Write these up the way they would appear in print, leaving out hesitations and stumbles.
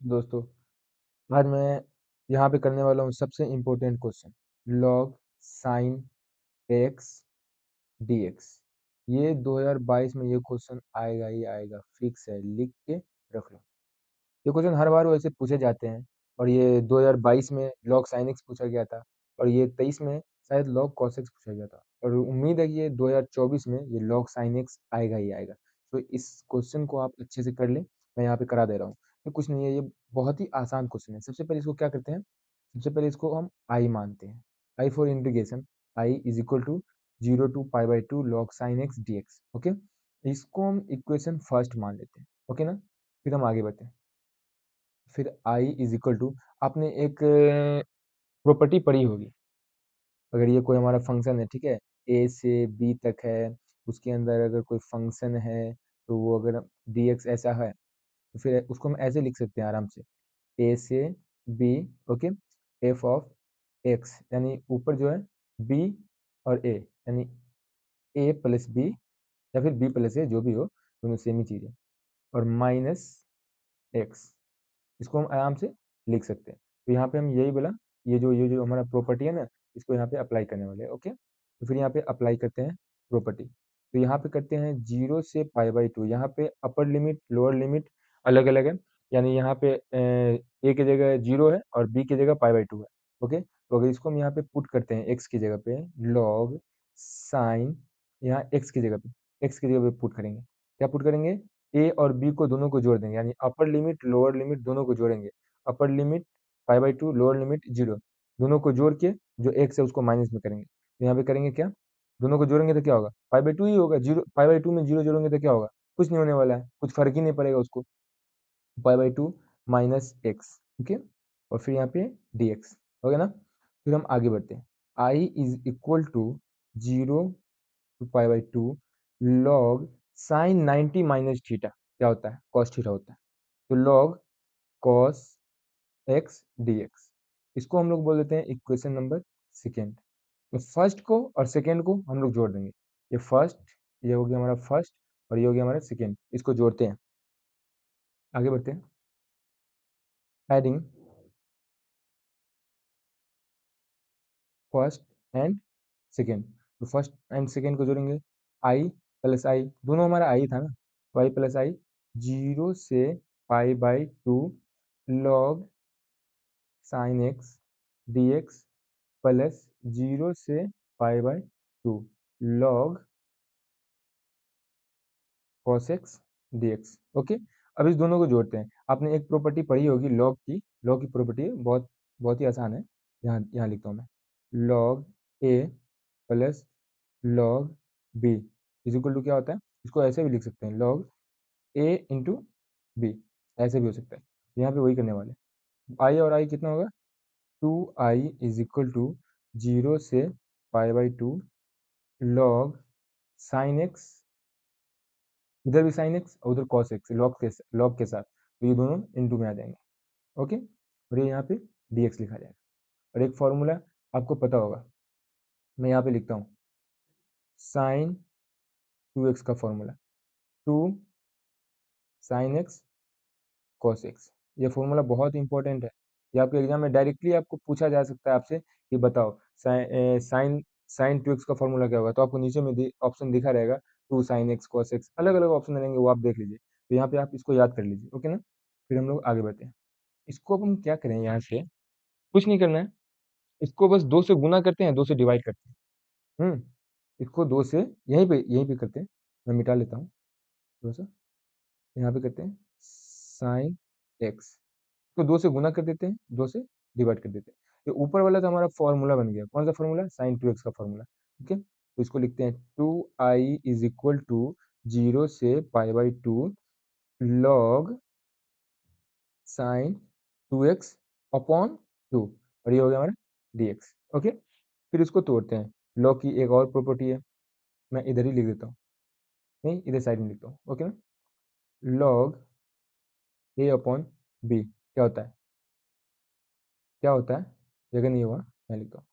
दोस्तों, आज मैं यहाँ पे करने वाला हूँ सबसे important question, log sine x dx. ये 2022 में ये क्वेश्चन आएगा ही आएगा, फिक्स है, लिख के रख लो। ये क्वेश्चन हर बार वैसे पूछे जाते हैं, और ये 2022 में लॉग साइन एक्स पूछा गया था, और ये 23 में शायद लॉग कॉस एक्स पूछा गया था, और उम्मीद है कि ये 2024 में ये लॉग साइन एक्स आएगा ही आएगा। तो इस क्वेश्चन को आप अच्छे से कर लें, मैं यहाँ पे करा दे रहा हूँ। ये कुछ नहीं है, ये बहुत ही आसान क्वेश्चन है। सबसे पहले इसको क्या करते हैं, सबसे पहले इसको हम आई मानते हैं। I for integration, I is equal to 0 to π/2 log sine x d x. Okay, इसको हम इक्वेशन फर्स्ट मान लेते हैं। ओके ना, फिर हम आगे बढ़ते हैं। फिर आई इज इक्वल टू, आपने एक प्रॉपर्टी पढ़ी होगी। अगर ये कोई हमारा फंक्शन है, ठीक है, ए से बी तक है, उसके अंदर अगर कोई फंक्शन है, तो वो अगर डी एक्स ऐसा है, तो फिर उसको हम ऐसे लिख सकते हैं आराम से, ए से B, okay, F of X, यानी ऊपर जो है बी और ए, यानी ए प्लस बी या फिर बी प्लस ए, जो भी हो, दोनों सेम ही चीज़ है, और माइनस एक्स। इसको हम आराम से लिख सकते हैं। तो यहाँ पे हम यही बोला, ये जो हमारा प्रॉपर्टी है ना, इसको यहाँ पे अप्लाई करने वाले हैं। ओके, तो फिर यहाँ पे अप्लाई करते हैं प्रॉपर्टी। तो यहाँ पे करते हैं 0 से π/2। यहाँ पे अपर लिमिट लोअर लिमिट अलग अलग है, यानी यहाँ पे ए की जगह 0 है और बी की जगह π/2 है। ओके, तो अगर इसको हम यहाँ पे पुट करते हैं एक्स की जगह पे, लॉग साइन, यहाँ एक्स की जगह पे पुट करेंगे। क्या पुट करेंगे, ए और बी को दोनों को जोड़ देंगे, यानी अपर लिमिट लोअर लिमिट दोनों को जोड़ेंगे। अपर लिमिट π/2, लोअर लिमिट 0, दोनों को जोड़ के जो एक्स है उसको माइनस में करेंगे। तो यहाँ पे करेंगे क्या, दोनों को जोड़ेंगे तो क्या होगा, π/2 ही होगा। 0 π/2 में 0 जोड़ेंगे तो क्या होगा, कुछ नहीं होने वाला है, कुछ फर्क ही नहीं पड़ेगा उसको। π/2 माइनस एक्स। ओके, और फिर यहाँ पे dx हो गया ना। फिर हम आगे बढ़ते हैं, I is equal to 0 to π/2 log sine 90 minus theta, क्या होता है, कॉस थीटा होता है। तो लॉग कॉस एक्स dx, इसको हम लोग बोल देते हैं इक्वेशन नंबर सेकेंड। तो फर्स्ट को और सेकेंड को हम लोग जोड़ देंगे। ये फर्स्ट, ये हो गया हमारा फर्स्ट, और ये हो गया हमारा सेकेंड, इसको जोड़ते हैं। आगे बढ़ते हैं, एडिंग फर्स्ट एंड सेकेंड। तो फर्स्ट एंड सेकेंड को जोड़ेंगे, आई प्लस आई, दोनों हमारा आई था ना, तो आई प्लस आई, 0 से π/2 log sine x dx plus 0 से π/2 log cos x dx। Okay, अब इस दोनों को जोड़ते हैं। आपने एक प्रॉपर्टी पढ़ी होगी लॉग की, लॉग की प्रॉपर्टी बहुत बहुत ही आसान है। यहाँ यहाँ लिखता हूँ मैं, log A plus log B is equal to क्या होता है, इसको ऐसे भी लिख सकते हैं, लॉग ए इंटू बी, ऐसे भी हो सकता है। यहाँ पे वही करने वाले, आई और आई कितना होगा, 2i इज इक्वल टू 0 से π/2 लॉग साइन एक्स, इधर भी साइन एक्स और उधर कॉस एक्स, लॉग के साथ, तो ये दोनों इनटू में आ जाएंगे। ओके, और ये यहाँ पे dx लिखा जाएगा। और एक फॉर्मूला आपको पता होगा, मैं यहाँ पे लिखता हूँ, साइन 2x का formula, 2 sine x cos x. ये फॉर्मूला बहुत इंपॉर्टेंट है। ये आपके एग्जाम में डायरेक्टली आपको पूछा जा सकता है आपसे कि बताओ साइन साइन 2x का फॉर्मूला क्या होगा, तो आपको नीचे में ऑप्शन दिखा रहेगा, 2 साइन एक्स कॉस एक्स, अलग अलग ऑप्शन रहेंगे, वो आप देख लीजिए। तो यहाँ पे आप इसको याद कर लीजिए। ओके ना, फिर हम लोग आगे बढ़ते हैं। इसको अब हम क्या करें, यहाँ से कुछ नहीं करना है, इसको बस 2 से गुना करते हैं, 2 से डिवाइड करते हैं। इसको 2 से यहीं पे करते हैं, मैं मिटा लेता हूँ थोड़ा सा। यहाँ पे करते हैं साइन एक्स को 2 से गुना कर देते हैं, 2 से डिवाइड कर देते हैं। ये ऊपर वाला तो हमारा फॉर्मूला बन गया, कौन सा फॉर्मूला, साइन 2x का फॉर्मूला। ओके, तो इसको लिखते हैं 2i इज इक्वल टू 0 से π/2 लॉग साइन 2x अपॉन 2, और ये हो गया हमारा dx। ओके, फिर इसको तोड़ते हैं। लॉग की एक और प्रॉपर्टी है, मैं इधर ही लिख देता हूँ, नहीं इधर साइड में लिखता हूँ। ओके ना, लॉग a अपॉन b क्या होता है, क्या होता है, जगह नहीं हुआ, मैं लिखता हूँ,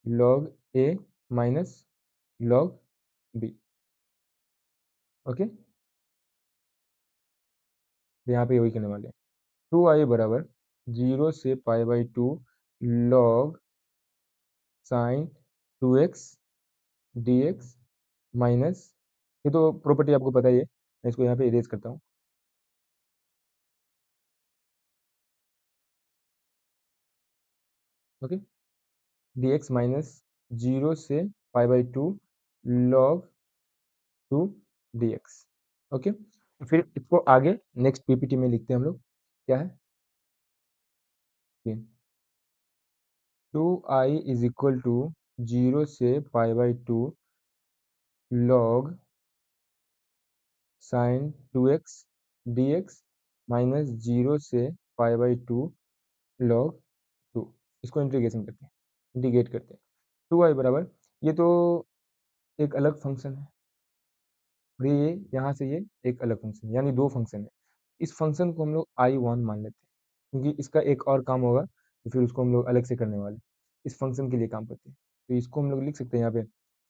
लॉग ए माइनस लॉग बी। ओके, तो यहाँ पे वही करने वाले हैं, 2i बराबर 0 से pi by 2 log sign 2x dx minus, ये तो प्रॉपर्टी आपको पता ही है, मैं इसको यहाँ पे इरेज करता हूँ। ओके, dx माइनस 0 से pi by 2 log 2 dx। Okay, तो फिर इसको आगे नेक्स्ट पीपीटी में लिखते हैं हम लोग, क्या है, 2i इज इक्वल टू 0 से pi by 2 log sign 2x dx minus 0 से पाई बाई 2 लॉग 2। इसको इंटीग्रेशन करते हैं, इंटीग्रेट करते हैं। 2i बराबर, ये तो एक अलग फंक्शन है और ये यहाँ से ये एक अलग फंक्शन है, यानी दो फंक्शन है। इस फंक्शन को हम लोग i1 मान लेते हैं, क्योंकि इसका एक और काम होगा तो फिर उसको हम लोग अलग से करने वाले, इस फंक्शन के लिए काम करते हैं। तो इसको हम लोग लिख सकते हैं यहाँ पे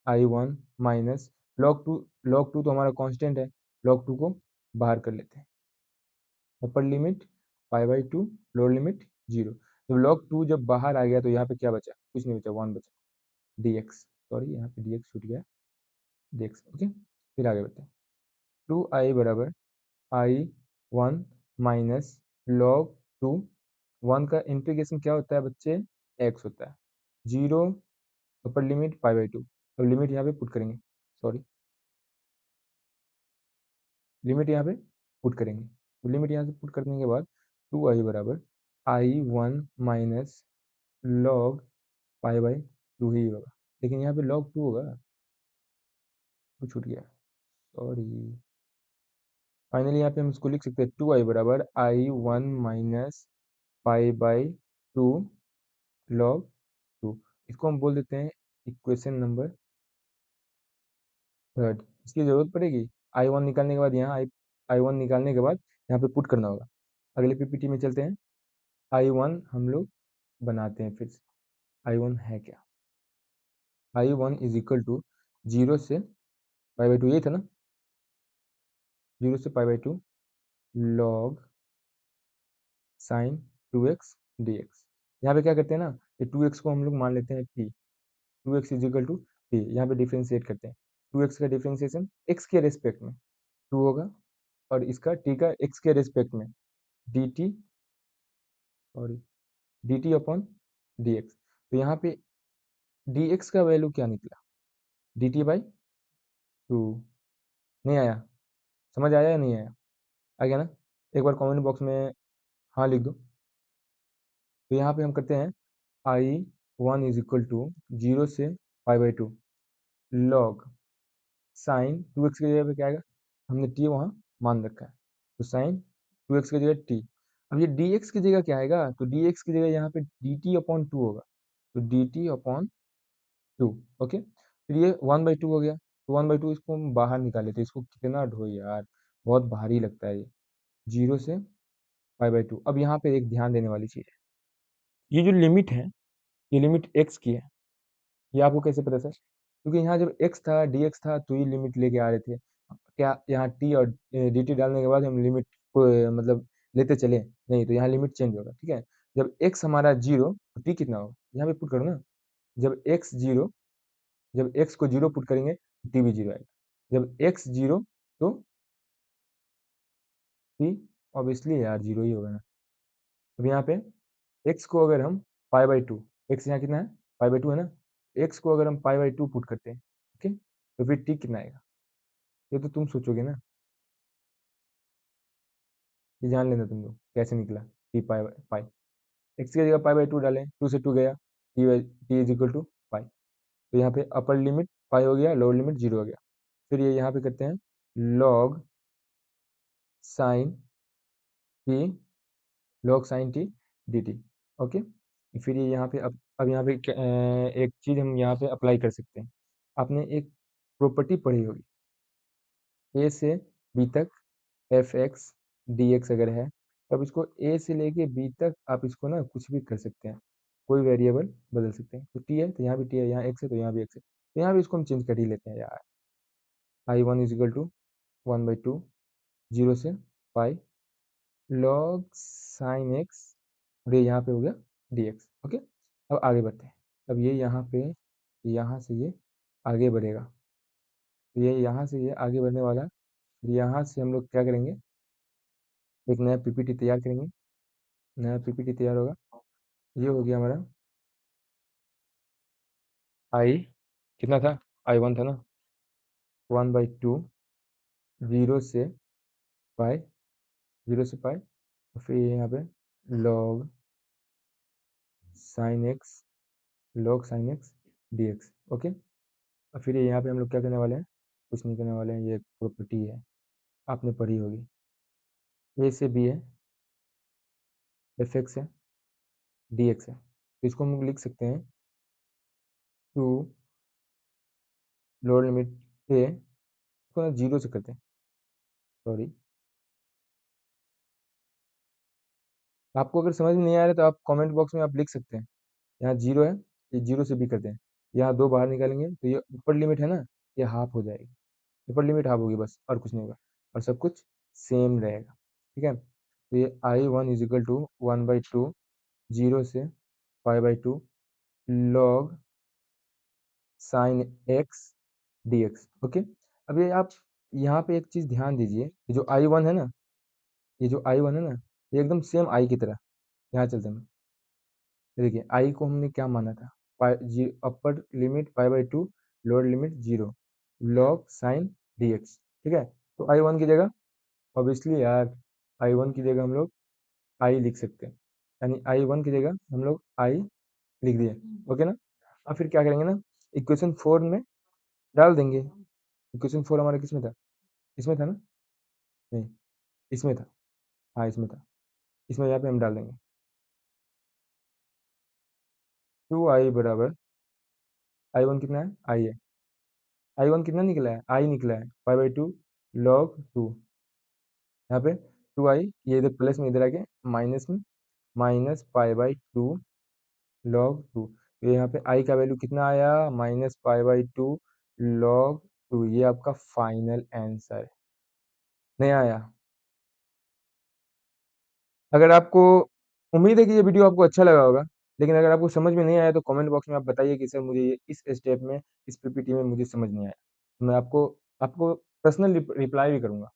i1 माइनस लॉग टू तो हमारा कांस्टेंट है, लॉग टू को बाहर कर लेते हैं। Upper limit pi by 2, lower limit 0। जब लॉग 2 जब बाहर आ गया तो यहाँ पे क्या बचा, कुछ नहीं बचा, 1 बचा, dx, सॉरी यहाँ पे dx छूट गया, dx। ओके, फिर आगे बढ़ते हैं। 2i बराबर i1 माइनस लॉग 2, 1 का इंटीग्रेशन क्या होता है बच्चे, x होता है, 0 अपर लिमिट पाई बाई 2। अब लिमिट यहाँ पे पुट करेंगे, सॉरी लिमिट यहाँ पे पुट करेंगे, तो लिमिट यहाँ से पुट करने के बाद 2i बराबर i1 minus log pi by 2 ही होगा, लेकिन यहाँ पे लॉग 2 होगा, तो छूट गया, सॉरी। फाइनली यहाँ पे हम इसको लिख सकते हैं 2i बराबर i1 minus pi by 2 log 2। इसको हम बोल देते हैं इक्वेशन नंबर थर्ड। इसकी जरूरत पड़ेगी, i1 निकालने के बाद यहाँ i1 निकालने के बाद यहाँ पे पुट करना होगा। अगले पीपीटी में चलते हैं, i1 हम लोग बनाते हैं फिर से, i1 है क्या, i1 इज इक्वल टू 0 से पाई बाई 2, यही था ना, 0 से pi by 2 log sign 2x dx। यहाँ पे क्या करते हैं ना, ये 2x को हम लोग मान लेते हैं t, 2x is equal to t, यहाँ पे डिफ्रेंशिएट करते हैं। 2x का डिफ्रेंशिएशन x के रेस्पेक्ट में 2 होगा, और इसका t का x के रेस्पेक्ट में dt, और dt अपॉन dx। तो यहाँ पे dx का वैल्यू क्या निकला, dt बाई 2। नहीं आया, समझ आया या नहीं आया, आ गया ना, एक बार कमेंट बॉक्स में हाँ लिख दो। तो यहाँ पे हम करते हैं i1 इज इक्वल टू 0 से pi by 2 log sign 2x की जगह पे क्या आएगा, हमने t वहाँ मान रखा है, तो साइन 2x की जगह t। अब ये dx की जगह क्या आएगा, तो dx की जगह यहाँ पे dt अपॉन 2 होगा, तो dt अपॉन 2। ओके, फिर ये 1/2 हो गया, तो 1/2 इसको हम बाहर निकाल लेते हैं, इसको कितना ढो यार, बहुत भारी लगता है ये, 0 से पाई बाई 2। अब यहाँ पे एक ध्यान देने वाली चीज़ है, ये जो लिमिट है, ये लिमिट x की है, ये आपको कैसे पता सर, क्योंकि यहाँ जब x था dx था तो ये लिमिट लेके आ रहे थे, क्या यहाँ t और dt डालने के बाद हम लिमिट को मतलब लेते चले, नहीं, तो यहाँ लिमिट चेंज होगा, ठीक है। जब x हमारा 0 तो t कितना होगा, यहाँ पे पुट करो ना, जब x 0, जब x को 0 पुट करेंगे तो t भी 0 आएगा, जब x 0 तो t ऑब्वियसली यार 0 ही होगा ना। अब यहाँ पे x को अगर हम पाई बाई 2, x यहाँ कितना है, पाई बाई 2 है ना, x को अगर हम पाई बाई 2 पुट करते हैं, ओके, तो फिर t कितना आएगा, ये तो तुम सोचोगे ना, ये जान लेना तुम लोग कैसे निकला, टी पाई पाई, एक्स की जगह पाई बाई 2 डालें, 2 से 2 गया, टी इज इक्वल टू पाई, तो यहाँ पे अपर लिमिट पाई हो गया, लोअर लिमिट 0 हो गया। फिर ये यहाँ पे करते हैं log sign T, log sign T D T. Okay, फिर ये यहाँ पे अब यहाँ पे एक चीज़ हम यहाँ पे अप्लाई कर सकते हैं, आपने एक प्रॉपर्टी पढ़ी होगी, ए से बी तक एफ एक्स डी एक्स अगर है, तब इसको ए से लेके बी तक आप इसको ना कुछ भी कर सकते हैं, कोई वेरिएबल बदल सकते हैं, तो टी है तो यहाँ भी टी है, यहाँ एक्स है तो यहाँ भी एक्स है, तो यहाँ भी इसको हम चेंज कर ही लेते हैं यार। i1 इज इक्वल टू 1/2 0 से पाई log sin x और ये यहाँ पे हो गया dx। ओके, अब आगे बढ़ते हैं। अब ये यहाँ से ये आगे बढ़ेगा, तो ये यहाँ से ये आगे बढ़ने वाला है। फिर यहाँ से हम लोग क्या करेंगे, एक नया पीपीटी तैयार करेंगे। नया पीपीटी तैयार होगा, ये हो गया हमारा आई, कितना था, I1 था ना, 1/2 जीरो से पाई, जीरो से पाई, और फिर यहाँ पे log sin x, log sin x dx। Okay, और फिर यहाँ पे हम लोग क्या करने वाले हैं, कुछ नहीं करने वाले हैं, ये प्रॉपर्टी है, आपने पढ़ी होगी, ए से बी है, एफ एक्स है, डी एक्स है। तो इसको हम लोग लिख सकते हैं टू लोअर लिमिट ए, इसको ना जीरो से करते हैं, सॉरी। आपको अगर समझ में नहीं आ रहा है तो आप कमेंट बॉक्स में आप लिख सकते हैं, यहाँ जीरो है, ये जीरो से भी करते हैं। यहाँ दो बाहर निकालेंगे तो ये ऊपर लिमिट है ना, ये हाफ हो जाएगी, ऊपर लिमिट हाफ होगी बस, और कुछ नहीं होगा, और सब कुछ सेम रहेगा। ठीक है, तो ये I1 is equal to 1/2 zero से पाई/2 log sign x dx। Okay, अब ये आप यहाँ पे एक चीज ध्यान दीजिए, ये जो I1 है ना, ये जो I1 है ना, ये एकदम सेम आई की तरह। यहाँ चलते हैं, ये देखिए आई को हमने क्या माना था, अपर लिमिट पाई/2, lower limit zero, log sine dx। ठीक है, तो I1 की जगह, ऑब्वियसली यार, I1 की जगह हम लोग आई लिख सकते हैं, यानी I1 की जगह हम लोग आई लिख दिए। ओके ना, अब फिर क्या करेंगे ना, इक्वेशन 4 में डाल देंगे। इक्वेशन 4 हमारा किसमें था, इसमें था ना, नहीं, इसमें था, हाँ इसमें था, इसमें यहाँ पे हम डाल देंगे 2i बराबर, I1 कितना है, आई है, I1 कितना निकला है, आई निकला है, पाई/2 log 2, यहाँ पे 2i, ये इधर प्लस में इधर आके माइनस में, माइनस पाई/2 log 2, तो यहाँ पे i का वैल्यू कितना आया, -पाई/2 log 2, ये आपका फाइनल आंसर है। नहीं आया, अगर आपको, उम्मीद है कि ये वीडियो आपको अच्छा लगा होगा, लेकिन अगर आपको समझ में नहीं आया तो कमेंट बॉक्स में आप बताइए कि सर मुझे ये इस स्टेप में, इस पीपीटी में मुझे समझ नहीं आया, तो मैं आपको आपको पर्सनल रिप्लाई भी करूँगा।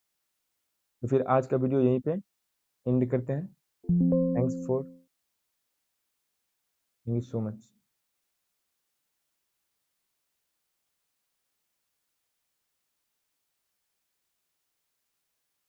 तो फिर आज का वीडियो यहीं पे एंड करते हैं। Thanks for, thank you so much.